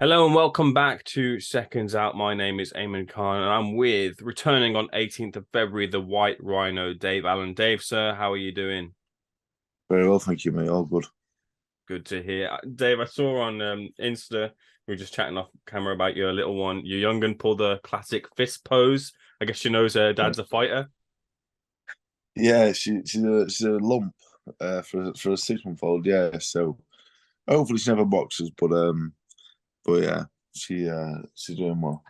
Hello and welcome back to Seconds Out. My name is Ayman Khan and I'm with, returning on 18th of February, the White Rhino, Dave Allen. Dave, sir, how are you doing? Very well, thank you, mate. All good. Good to hear. Dave, I saw on Insta, we were just chatting off camera about your little one. Your young un pulled the classic fist pose. I guess she knows her Yeah, dad's a fighter. yeah, she's a lump for a 6 month old. Yeah, so hopefully she never boxes, but yeah, she's doing well.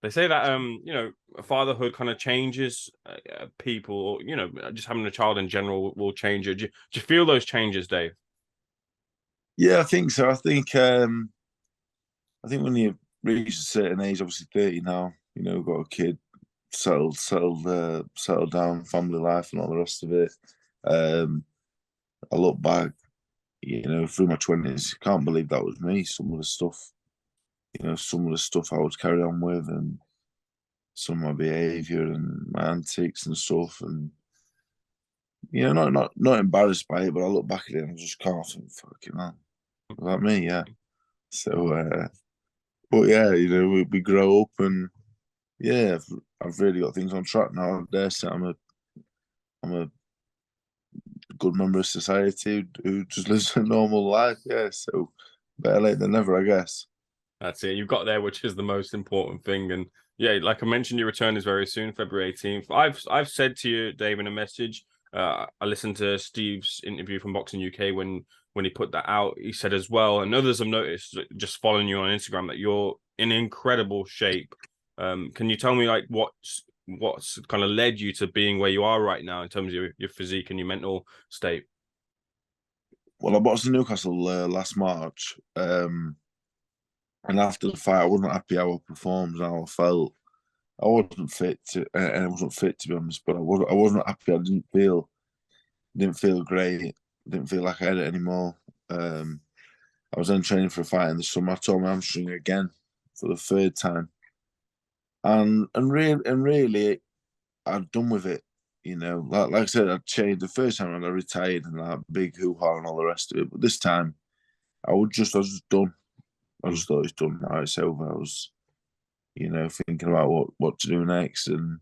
They say that fatherhood kind of changes people, or just having a child in general will change you. Do you feel those changes, Dave? Yeah, I think so. I think when you reach a certain age, obviously 30 now, got a kid, settled down, family life, and all the rest of it. Um, I look back, through my 20s, can't believe that was me. Some of the stuff I was carrying on with, and some of my behaviour and my antics and stuff, and not embarrassed by it, but I look back at it and I just can't think, fucking hell, was that me? Yeah. So, but yeah, we grow up, and yeah, I've really got things on track now. I dare say I'm a good member of society who just lives a normal life. Yeah, so better late than never, I guess. That's it. You've got there, which is the most important thing. And yeah, like I mentioned, your return is very soon, February 18th. I've said to you, Dave, in a message. I listened to Steve's interview from Boxing UK when he put that out. He said as well, and others have noticed just following you on Instagram that you're in incredible shape. Can you tell me like what's kind of led you to being where you are right now in terms of your physique and your mental state? Well, I boxed in Newcastle last March, and after the fight, I wasn't happy how I performed and how I felt. I wasn't fit to, and I wasn't fit to be honest. But I wasn't happy. I didn't feel great. Didn't feel like I had it anymore. I was then training for a fight in the summer. I tore my hamstring again for the third time, and really, I'd done with it. Like I said, I changed the first time and I retired and that big hoo ha and all the rest of it. But this time, I was just done. I just thought it's done. Now it's over. I was, thinking about what to do next, and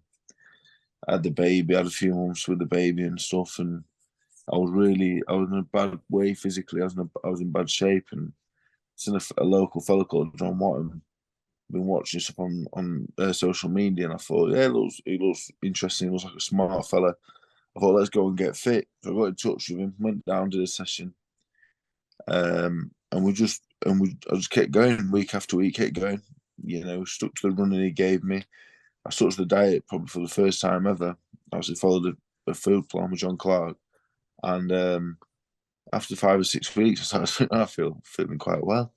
I had the baby. I had a few months with the baby and stuff, and I was in a bad way physically. I was in bad shape, and it's in a local fella called John Watton. Been watching stuff on social media, and I thought, yeah, he looks interesting. He looks like a smart fella. I thought, let's go and get fit. So I got in touch with him, went down, did a session, and I just kept going week after week, kept going. Stuck to the running he gave me. I stuck to the diet probably for the first time ever. I actually followed a food plan with John Clark, and after 5 or 6 weeks, I started thinking, I feel feeling quite well.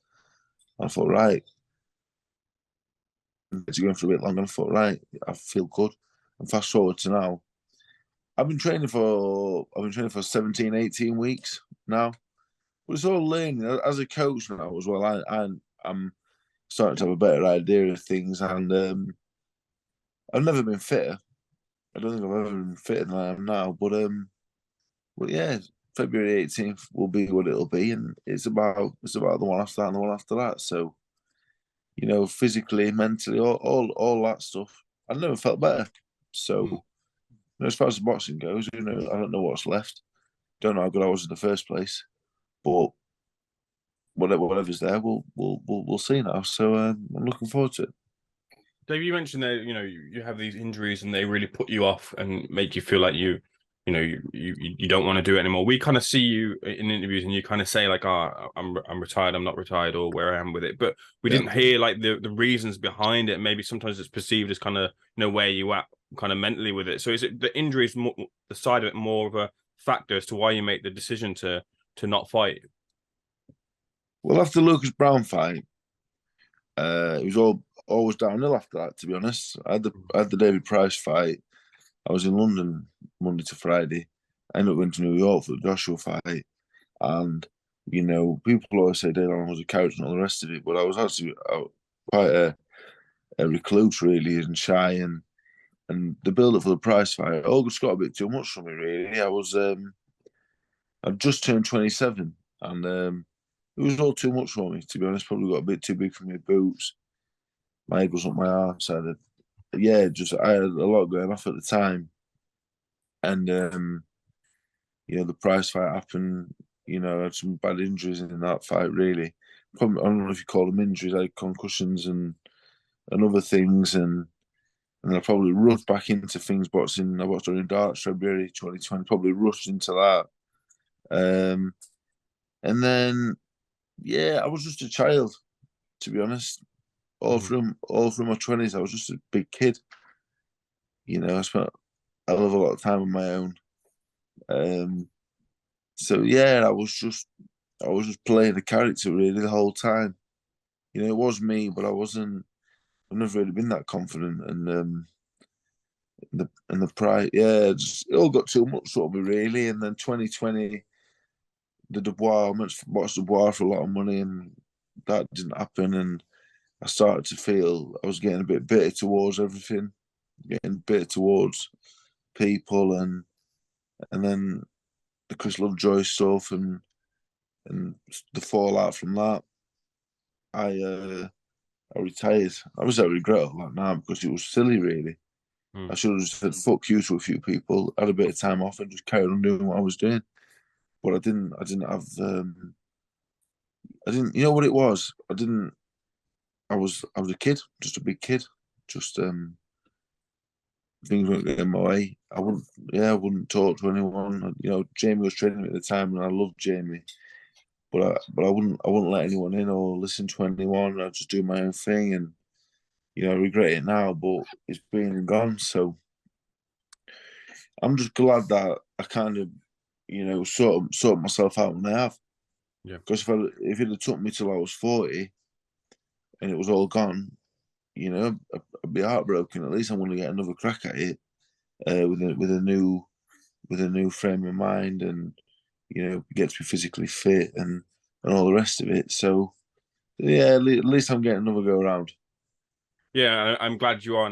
I thought, right, it's going for a bit longer. I thought, right, I feel good. And fast forward to now, I've been training for 17, 18 weeks now. But it's all learning as a coach now as well. I'm starting to have a better idea of things, and I've never been fitter. I don't think I've ever been fitter than I am now. But yeah, February 18th will be what it'll be, and it's about the one after that and the one after that. So physically, mentally, all that stuff. I never felt better. So as far as the boxing goes, I don't know what's left. Don't know how good I was in the first place, but whatever's there, we'll see now. So I'm looking forward to it. Dave, you mentioned that you have these injuries and they really put you off and make you feel like you don't want to do it anymore. We kind of see you in interviews and you kind of say like, "Oh, I'm retired, I'm not retired," or where I am with it. But we Yeah. didn't hear like the reasons behind it. Maybe sometimes it's perceived as kind of where you at kind of mentally with it. So is it the injuries more the side of it more of a factor as to why you make the decision to not fight? Well, after the Lucas Brown fight, it was always downhill after that. To be honest, I had the David Price fight. I was in London Monday to Friday. I ended up going to New York for the Joshua fight, and people always say Dillian was a character and all the rest of it, but I was actually quite a recluse really and shy, and the build up for the Price fight, August got a bit too much for me really. I'd just turned 27, and it was all too much for me, to be honest. Probably got a bit too big for my boots. My head was up my arse. I had a lot going off at the time, and the prize fight happened. I had some bad injuries in that fight. Really, probably, I don't know if you call them injuries. I had concussions and other things, and I probably rushed back into things boxing. I boxed during darts February 2020. Probably rushed into that, and then I was just a child, to be honest. All through my 20s, I was just a big kid. I spent a hell of a lot of time on my own. I was just playing a character really the whole time. It was me, but I wasn't. I've never really been that confident, and the pride, it all got too much for me really. And then 2020, the Dubois, I went to watch Dubois for a lot of money, and that didn't happen. And I started to feel I was getting a bit bitter towards everything, getting bitter towards people, and then the Chris Lovejoy stuff and the fallout from that. I retired. I regret all that now because it was silly, really. I should have just said fuck you to a few people, had a bit of time off, and just carried on doing what I was doing. But I didn't. I didn't have. I didn't. You know what it was? I didn't. I was a kid, just a big kid. Just things weren't getting my way. I wouldn't talk to anyone. Jamie was training me at the time, and I loved Jamie. But I wouldn't let anyone in or listen to anyone. I'd just do my own thing, and I regret it now, but it's been and gone. So I'm just glad that I kind of, sort myself out when I have. Yeah. Because if it had took me till I was 40 and it was all gone, I'd be heartbroken. At least I'm going to get another crack at it with a new frame of mind, and get to be physically fit and all the rest of it. So at least I'm getting another go around. Yeah, I'm glad you are.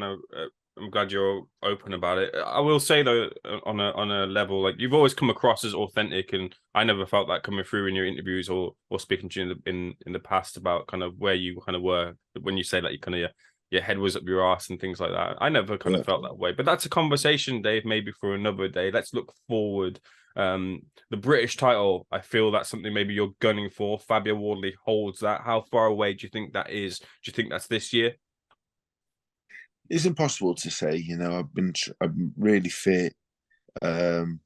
I'm glad you're open about it. I will say though, on a level, like you've always come across as authentic, and I never felt that coming through in your interviews or speaking to you in the past about kind of where you kind of were when you say that you kind of your head was up your ass and things like that. I never kind of felt that way, but that's a conversation, Dave, maybe for another day. Let's look forward. The British title, I feel that's something maybe you're gunning for. Fabio Wardley holds that. How far away do you think that is? Do you think that's this year? It's impossible to say. I've been really fit. I've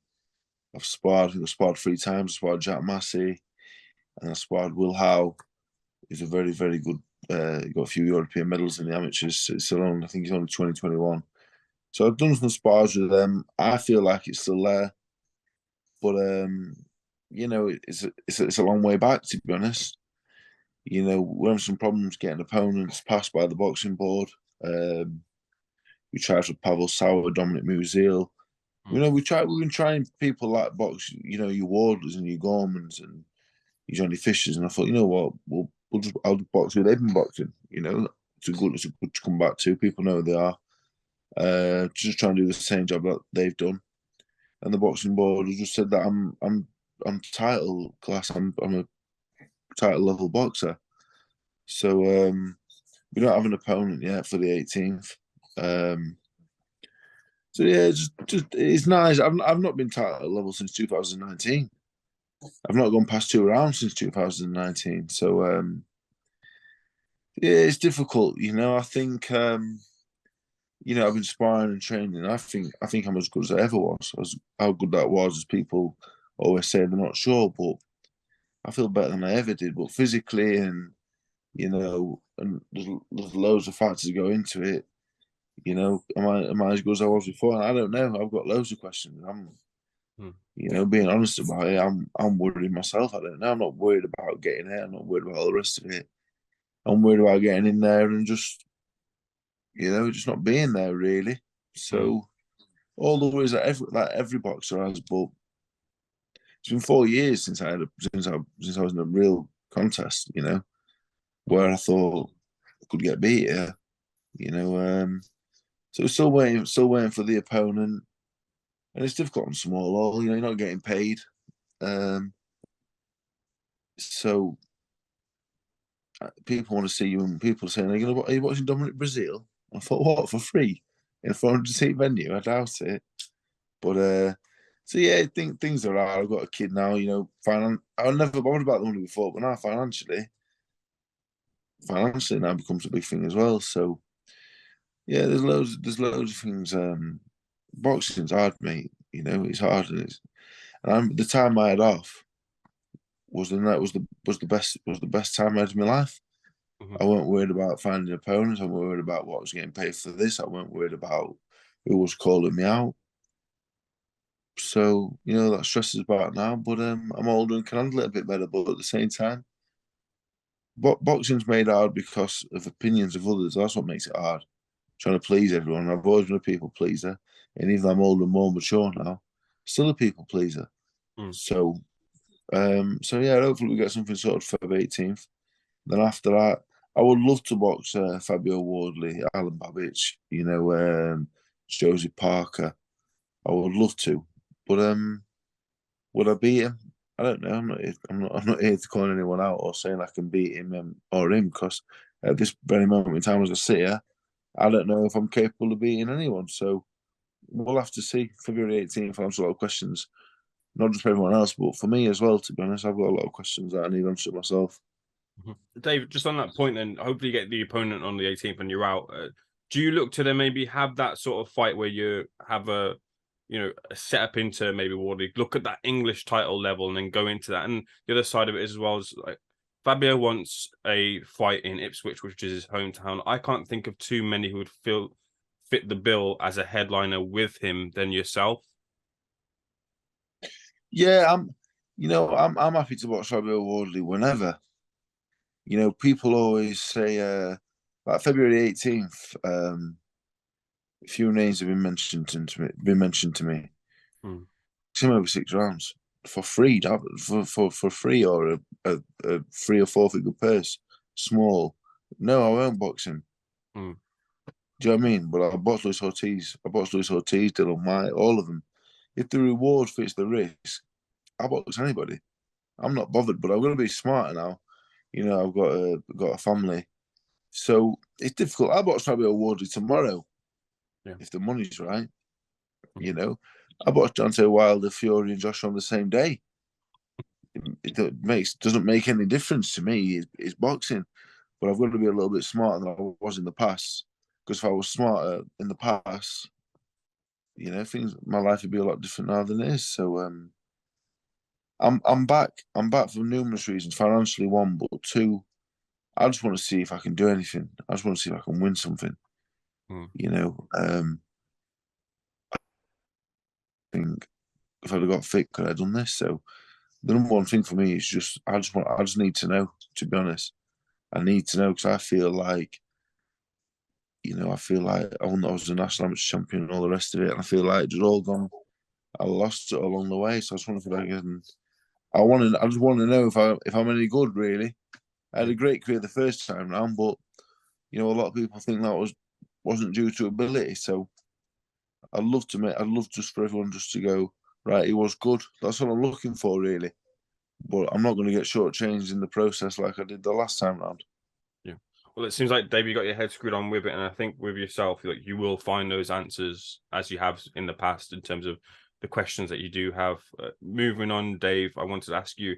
sparred. I've sparred 3 times. I sparred Jack Massey, and I sparred Will Howe. He's a very, very good. He got a few European medals in the amateurs. I think he's only 2021. So I've done some spars with them. I feel like it's still there, but it's a long way back, to be honest. We're having some problems getting opponents passed by the boxing board. We tried with Pavel Sauer, Dominic Musil. We've been trying people like box, your Wardleys and your Gormans and your Johnny Fishers, and I thought, what, I'll just box who they've been boxing. It's a good to come back to. People know who they are. Just trying to do the same job that they've done. And the boxing board has just said that I'm title class. I'm a title level boxer. So we don't have an opponent yet for the 18th. So it's nice. I've not been title level since 2019. I've not gone past 2 rounds since 2019. So it's difficult. I think I've been sparring and training. I think I'm as good as I ever was. How good that was, as people always say, they're not sure, but I feel better than I ever did. But physically and and there's loads of factors go into it. Am I as good as I was before? And I don't know. I've got loads of questions. I'm, being honest about it. I'm worried myself. I don't know. I'm not worried about getting it. I'm not worried about all the rest of it. I'm worried about getting in there and just not being there really. So all the worries that every boxer has, but it's been 4 years since I was in a real contest. Where I thought I could get beat. So still waiting for the opponent, and it's difficult on small hall. You're not getting paid, so people want to see you, and people are saying, are you watching Dominic Brazil? I thought, what, for free? In a 400-seat venue? I doubt it. But, so yeah, I think things are hard. I've got a kid now, you know, I was never bothered about the money before, but now financially now becomes a big thing as well. So, yeah, there's loads of things. Boxing's hard, mate. You know, it's hard, and the time I had off was the best time I had in my life. Mhm. I weren't worried about finding opponents. I weren't worried about what I was getting paid for this. I weren't worried about who was calling me out. So, you know, that stresses about now. But I'm older and can handle it a bit better. But at the same time, boxing's made hard because of opinions of others. That's what makes it hard. Trying to please everyone. I've always been a people pleaser, and even though I'm older and more mature now, still a people pleaser. Mm. So yeah, hopefully we get something sorted for the 18th. Then after that, I would love to box Fabio Wardley, Alan Babbage, you know, Josie Parker. I would love to, but would I beat him? I don't know. I'm not here to call anyone out or saying I can beat him or him, because at this very moment in time, as I sit here, I don't know if I'm capable of beating anyone. So we'll have to see. February 18th, I'll answer a lot of questions, not just for everyone else, but for me as well. To be honest, I've got a lot of questions that I need to answer myself. Dave, just on that point, then hopefully you get the opponent on the 18th and you're out. Do you look to then maybe have that sort of fight where you have a set up into maybe Wardley, look at that English title level and then go into that? And the other side of it as well is like Fabio wants a fight in Ipswich, which is his hometown. I can't think of too many who would fit the bill as a headliner with him than yourself. Yeah, I'm happy to watch Fabio Wardley whenever. You know, people always say like February 18th, a few names have been mentioned to me. Hmm. Him over 6 rounds for free, for free, or a 3 or 4 figure purse, small. No, I won't box him. Hmm. Do you know what I mean? But I boxed Luis Ortiz. Dillian Whyte, all of them. If the reward fits the risk, I'll box anybody. I'm not bothered, but I'm going to be smarter now. You know, I've got a family, so it's difficult. I'll box Fabio Wardley tomorrow, Yeah. if the money's right. You know, I boxed Deontay Wilder, Fury, and Joshua on the same day. It doesn't make any difference to me. It's boxing, but I've got to be a little bit smarter than I was in the past. Because if I was smarter in the past, you know, my life would be a lot different now than it is. So I'm back. I'm back for numerous reasons. Financially, one, but two, I just want to see if I can do anything. I just want to see if I can win something. Hmm. You know, I think if I'd have got fit, could I have done this? So the number one thing for me is just I just need to know. To be honest, I need to know, because I feel like, you know, I was a national amateur champion and all the rest of it, and I feel like it's all gone. I lost it along the way, so I just want to feel like I just want to know if I'm any good, really. I had a great career the first time round, but you know, a lot of people think that wasn't due to ability. So I'd love just for everyone just to go, right, he was good. That's what I'm looking for, really. But I'm not going to get shortchanged in the process like I did the last time round. Yeah. Well, it seems like, Dave, you got your head screwed on with it, and I think with yourself, like, you will find those answers as you have in the past in terms of the questions that you do have. Moving on, Dave, I wanted to ask you.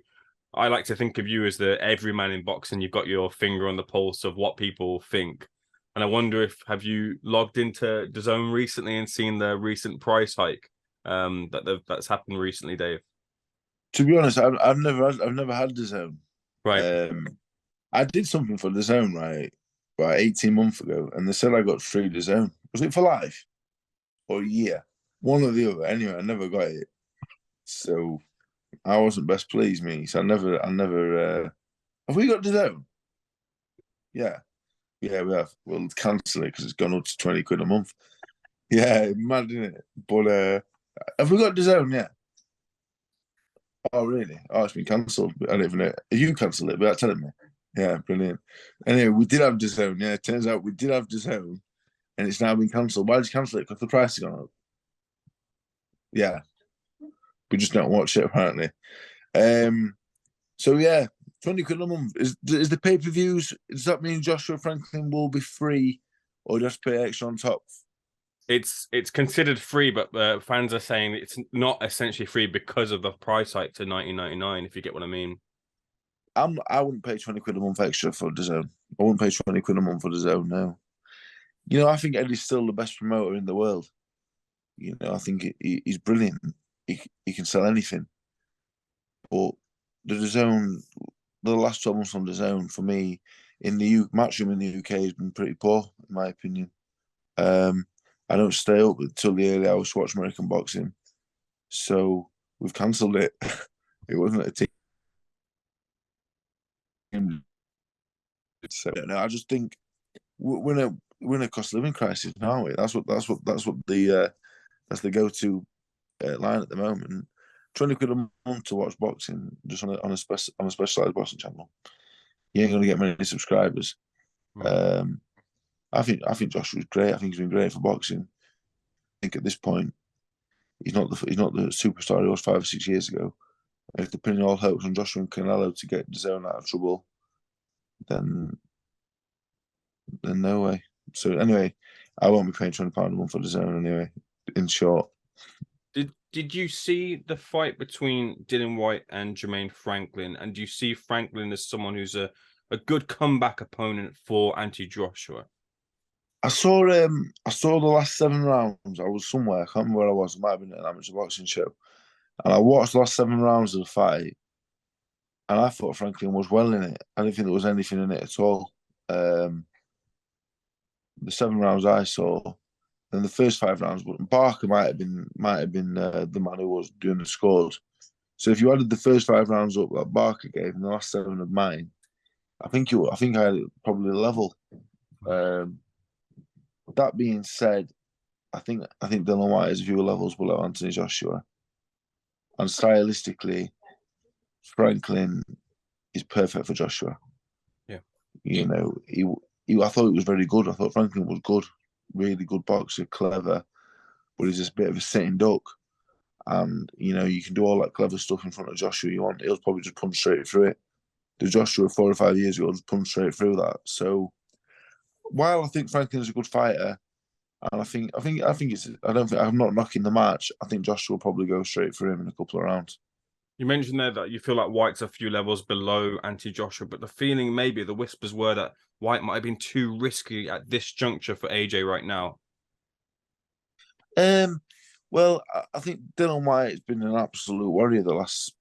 I like to think of you as the everyman in boxing. You've got your finger on the pulse of what people think, and I wonder if have you logged into DAZN recently and seen the recent price hike that's happened recently, Dave? To be honest, I've never had DAZN. Right. I did something for DAZN, right, about 18 months ago, and they said I got free DAZN. Was it for life or a year? One or the other. Anyway, I never got it, so I wasn't best pleased. Me, so I never. Have we got DAZN? Yeah, yeah, we have. We'll cancel it because it's gone up to 20 quid a month. Yeah, mad, isn't it? But have we got DAZN? Yeah. Oh, really? Oh, it's been cancelled. I don't even know. You cancelled it without telling me. Yeah, brilliant. Anyway, we did have DAZN. Yeah, it turns out we did have DAZN, and it's now been cancelled. Why did you cancel it? Because the price has gone up. Yeah, we just don't watch it apparently. So yeah, £20 a month. Is the pay-per-views, does that mean Joshua Franklin will be free or just pay extra on top? It's considered free, but fans are saying it's not essentially free because of the price hike to $19.99. If you get what I mean. I wouldn't pay £20 a month extra for DAZN. I wouldn't pay £20 a month for DAZN now. You know, I think Eddie's still the best promoter in the world. You know, I think he's brilliant. He can sell anything. But the DAZN, the last 12 months on DAZN for me in the matchroom in the UK has been pretty poor, in my opinion. I don't stay up until the early hours to watch American boxing, so we've cancelled it. It wasn't a team. So, no, I just think we're in a cost of living crisis now, aren't we? That's what the that's the go-to line at the moment. £20 a month to watch boxing just on a specialized boxing channel. You ain't gonna get many subscribers. I think Joshua's great. I think he's been great for boxing. I think at this point he's not the superstar he was 5 or 6 years ago. If they're pinning all hopes on Joshua and Canelo to get DAZN out of trouble, then no way. So anyway, I won't be paying £20 a month for DAZN anyway. In short, did you see the fight between Dillian Whyte and Jermaine Franklin? And do you see Franklin as someone who's a good comeback opponent for Joshua? I saw the last 7 rounds. I was somewhere, I can't remember where I was. It might have been at an amateur boxing show. And I watched the last 7 rounds of the fight, and I thought Franklin was well in it. I didn't think there was anything in it at all. The 7 rounds I saw, and the first 5 rounds, Barker might have been the man who was doing the scores. So if you added the first 5 rounds up that Barker gave and the last 7 of mine, I think I had it probably level. That being said, I think Dillian Whyte is a few levels below Anthony Joshua, and stylistically, Franklin is perfect for Joshua. Yeah, you know, I thought he was very good. I thought Franklin was good, really good boxer, clever, but he's just a bit of a sitting duck. And you know, you can do all that clever stuff in front of Joshua you want. He'll probably just punch straight through it. The Joshua 4 or 5 years ago just punched straight through that. So while I think Franklin's a good fighter, and I'm not knocking the match. I think Joshua will probably go straight for him in a couple of rounds. You mentioned there that you feel like Whyte's a few levels below Joshua, but the feeling, maybe the whispers were that Whyte might have been too risky at this juncture for AJ right now. Well, I think Dillian Whyte has been an absolute warrior the last.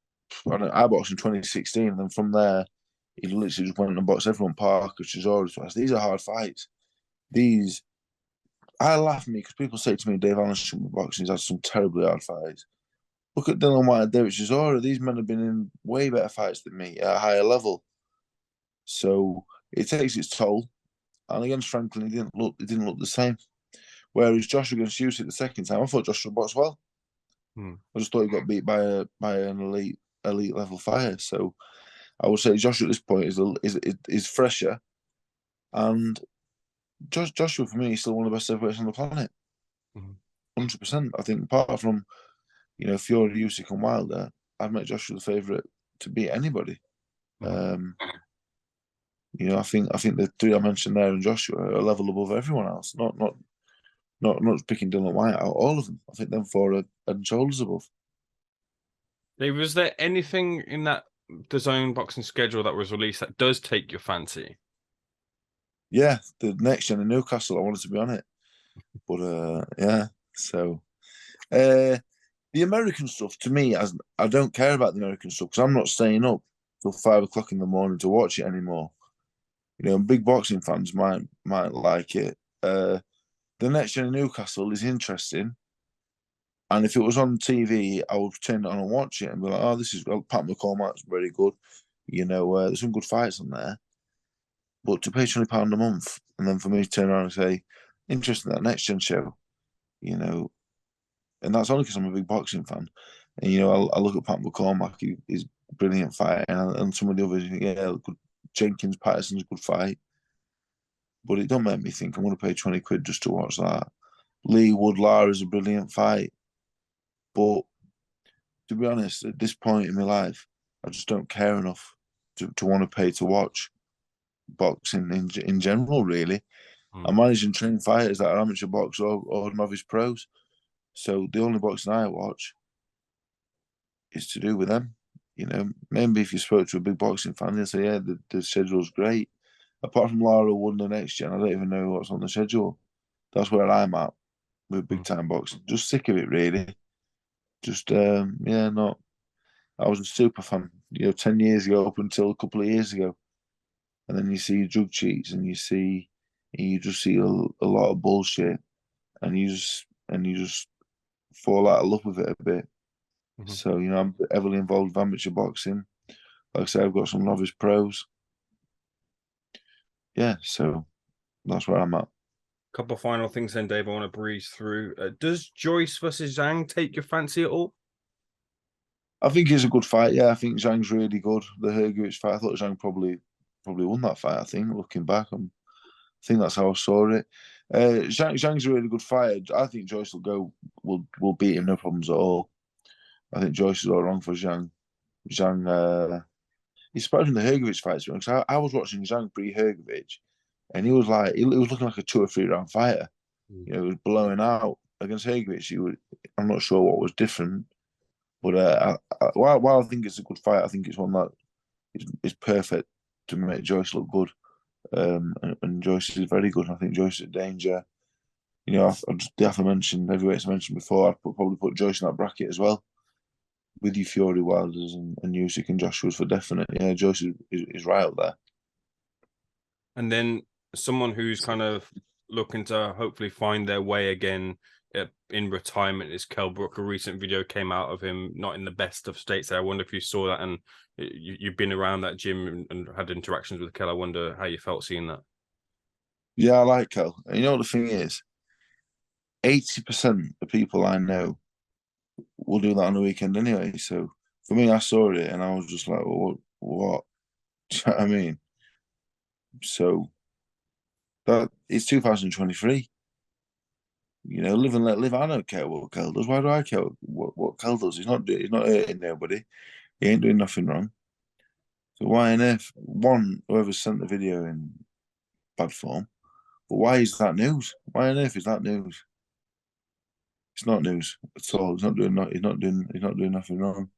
I boxed in 2016, and then from there, he literally just went and boxed everyone. Parker, Chisora. These are hard fights. I laugh at me because people say to me, Dave Allen shouldn't be boxing. He's had some terribly hard fights. Look at Dillian Whyte and David Chisora. These men have been in way better fights than me at a higher level. So it takes its toll. And against Franklin, it didn't look the same. Whereas Joshua against Usyk the second time, I thought Joshua boxed well. I just thought he got beat by an elite level fighter. So I would say Joshua at this point is fresher, and Joshua for me is still one of the best heavyweights on the planet. 100%. I think apart from Fury, Usyk, and Wilder, I'd make Joshua the favourite to beat anybody. I think the 3 I mentioned there and Joshua are a level above everyone else. Not picking Dillian Whyte out, all of them. I think them 4 are head and shoulders above. Dave, was there anything in that DAZN boxing schedule that was released that does take your fancy? Yeah, the next gen in Newcastle, I wanted to be on it. But yeah, so the American stuff, to me, I don't care about the American stuff because I'm not staying up till 5 o'clock in the morning to watch it anymore. Big boxing fans might like it. The next gen in Newcastle is interesting, and if it was on TV, I would turn it on and watch it and be like, "Oh, this is Pat McCormack's very good." There's some good fights on there. But to pay £20 a month, and then for me to turn around and say, "Interesting, that next gen show," and that's only because I'm a big boxing fan. And I look at Pat McCormack; he's a brilliant fighter, and some of the others, good. Jenkins Patterson's a good fight. But it don't make me think I'm going to pay £20 just to watch that. Lee Wood-Lara is a brilliant fight. But to be honest, at this point in my life, I just don't care enough to want to pay to watch boxing in general, really. I manage and train fighters that are amateur boxers or novice pros. So the only boxing I watch is to do with them. Maybe if you spoke to a big boxing fan, they'll say, yeah, the schedule's great. Apart from Lara Wood the next gen, I don't even know what's on the schedule. That's where I'm at with big time boxing. Just sick of it, really. Just, not. I was a super fan, 10 years ago up until a couple of years ago. And then you see drug cheats and you just see a lot of bullshit and you just fall out of love with it a bit. So, I'm heavily involved with amateur boxing. Like I said, I've got some novice pros. Yeah, so that's where I'm at. Couple of final things then, Dave, I want to breeze through. Does Joyce versus Zhang take your fancy at all? I think it's a good fight. Yeah, I think Zhang's really good. The Hrgovic fight, I thought Zhang probably won that fight. I think looking back, I think that's how I saw it. Zhang's a really good fighter. I think Joyce will beat him, no problems at all. I think Joyce is all wrong for Zhang. Zhang, he's surprised in the Hrgovic fights because I was watching Zhang pre-Hrgovic, and he was looking like a 2 or 3 round fighter. He was blowing out against Hrgovic. I'm not sure what was different, but while I think it's a good fight, I think it's one that is perfect to make Joyce look good. And Joyce is very good. I think Joyce is a danger. I just mentioned heavyweights I mentioned before. I'd probably put Joyce in that bracket as well, with your Fury, Wilders, and Usyk and Joshua's for definite. Yeah, Joyce is right up there. And then someone who's kind of looking to hopefully find their way again in retirement is Kell Brook. A recent video came out of him not in the best of states. I wonder if you saw that, and you've been around that gym and had interactions with Kell. I wonder how you felt seeing that. Yeah, I like Kell. And you know what the thing is? 80% of people I know will do that on the weekend anyway. So for me, I saw it and I was just like, well, what? Do you know what I mean? So that it's 2023. Live and let live. I don't care what Kell does. Why do I care what Kell does? He's not hurting nobody. He ain't doing nothing wrong. So why on earth, whoever sent the video in bad form, but why is that news? Why on earth is that news? It's not news at all. He's not doing nothing wrong,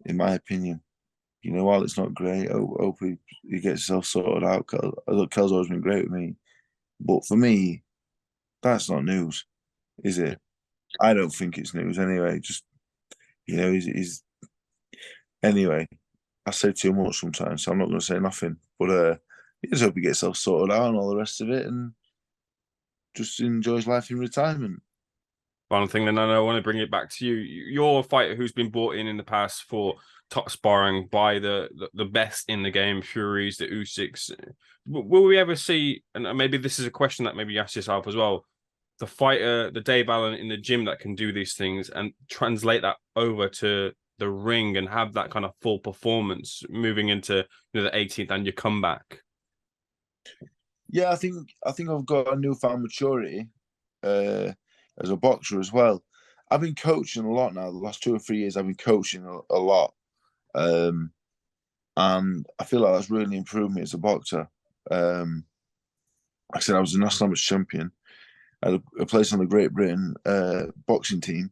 in my opinion. While it's not great, hope he gets himself sorted out. Kell's always been great with me, but for me, that's not news, is it? I don't think it's news anyway. Just he's anyway. I say too much sometimes, so I'm not going to say nothing. But I just hope he gets himself sorted out and all the rest of it, and just enjoys life in retirement. Final thing, then I want to bring it back to you. You're a fighter who's been brought in the past for top sparring by the best in the game, Furies, the Usyks. Will we ever see, and maybe this is a question that maybe you ask yourself as well, the fighter, the Dave Allen in the gym that can do these things and translate that over to the ring and have that kind of full performance moving into the 18th and your comeback? Yeah, I think I've got a newfound maturity as a boxer as well. I've been coaching a lot now. The last 2 or 3 years, I've been coaching a lot, and I feel like that's really improved me as a boxer. Like I said, I was a national amateur champion. I had a place on the Great Britain boxing team,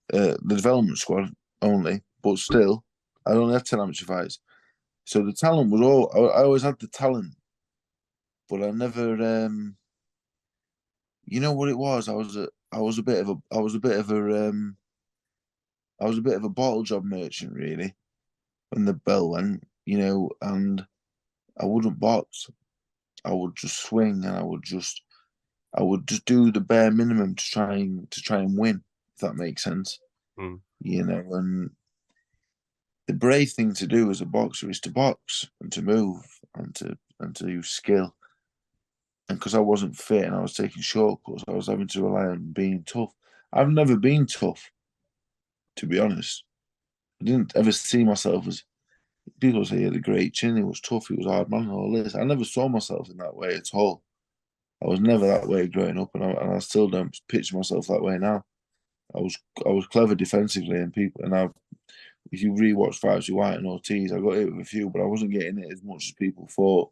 the development squad only, but still, I only had 10 amateur fights. So the talent was I always had the talent, but I never, you know what it was? I was a bit of a bottle job merchant, really, when the bell went, and I wouldn't box. I would just swing, and I would just do the bare minimum to try and win, if that makes sense. Mm. And the brave thing to do as a boxer is to box and to move and to use skill. And because I wasn't fit and I was taking shortcuts, I was having to rely on being tough. I've never been tough, to be honest. I didn't ever see myself as, people say he had a great chin, he was tough, he was hard man, and all this. I never saw myself in that way at all. I was never that way growing up, and I still don't picture myself that way now. I was clever defensively, and if you rewatch fights with Whyte and Ortiz, I got hit with a few, but I wasn't getting it as much as people thought.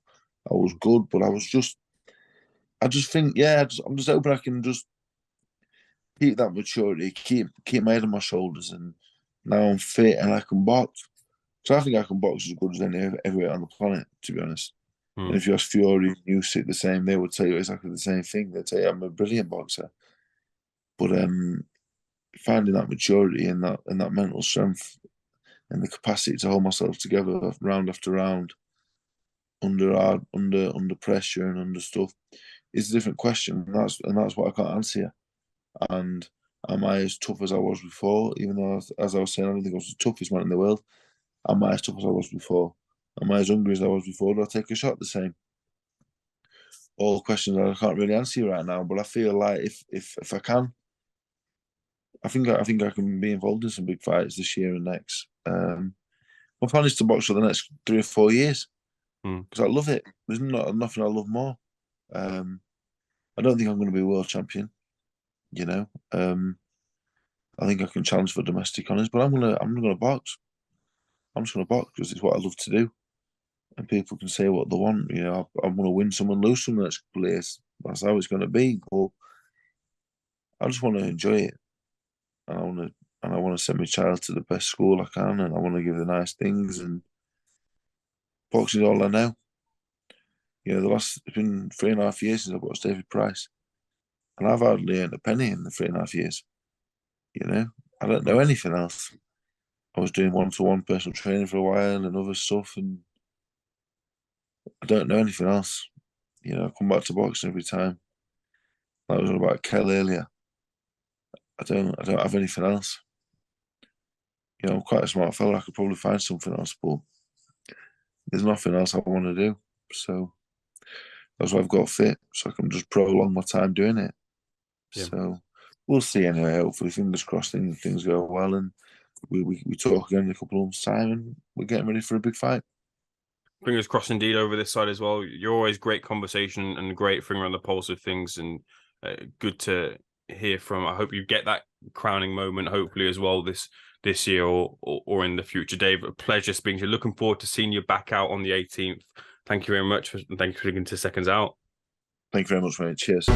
I was good, but I just think, I'm just hoping I can just keep that maturity, keep my head on my shoulders, and now I'm fit and I can box. So I think I can box as good as everywhere on the planet, to be honest. And if you ask Fury and Usyk the same, they would tell you exactly the same thing. They'd tell you I'm a brilliant boxer. But finding that maturity and that mental strength and the capacity to hold myself together round after round under pressure and under stuff is a different question. And that's what I can't answer you. And am I as tough as I was before? Even though, as I was saying, I don't think I was the toughest man in the world. Am I as tough as I was before? Am I as hungry as I was before? Do I take a shot the same? All questions that I can't really answer you right now. But I feel like if I can, I think I can be involved in some big fights this year and next. My plan is to box for the next 3 or 4 years because I love it. There's nothing I love more. I don't think I'm going to be world champion. You know, I think I can challenge for domestic honours, but I'm gonna box. I'm just gonna box because it's what I love to do, and people can say what they want. You know, I want to win some and lose some the next couple of years. That's how it's going to be. But I just want to enjoy it, and I want to send my child to the best school I can, and I want to give her nice things. And boxing is all I know. You know, it's been 3.5 years since I watched David Price, and I've hardly earned a penny in the 3.5 years. You know, I don't know anything else. I was doing one-to-one personal training for a while and other stuff, and I don't know anything else. You know, I come back to boxing every time. Like I was on about Kell earlier. I don't have anything else. You know, I'm quite a smart fella. I could probably find something else, but there's nothing else I want to do. So that's why I've got fit, so I can just prolong my time doing it. Yeah. So we'll see anyway. Hopefully, fingers crossed, things go well, and we talk again in a couple of months' time, and we're getting ready for a big fight. Fingers crossed indeed over this side as well. You're always great conversation and great finger on the pulse of things, and good to hear from. I hope you get that crowning moment, hopefully as well this year or in the future. Dave, a pleasure speaking to you. Looking forward to seeing you back out on the 18th. Thank you very much, and thank you for listening to Seconds Out. Thank you very much, mate. Cheers.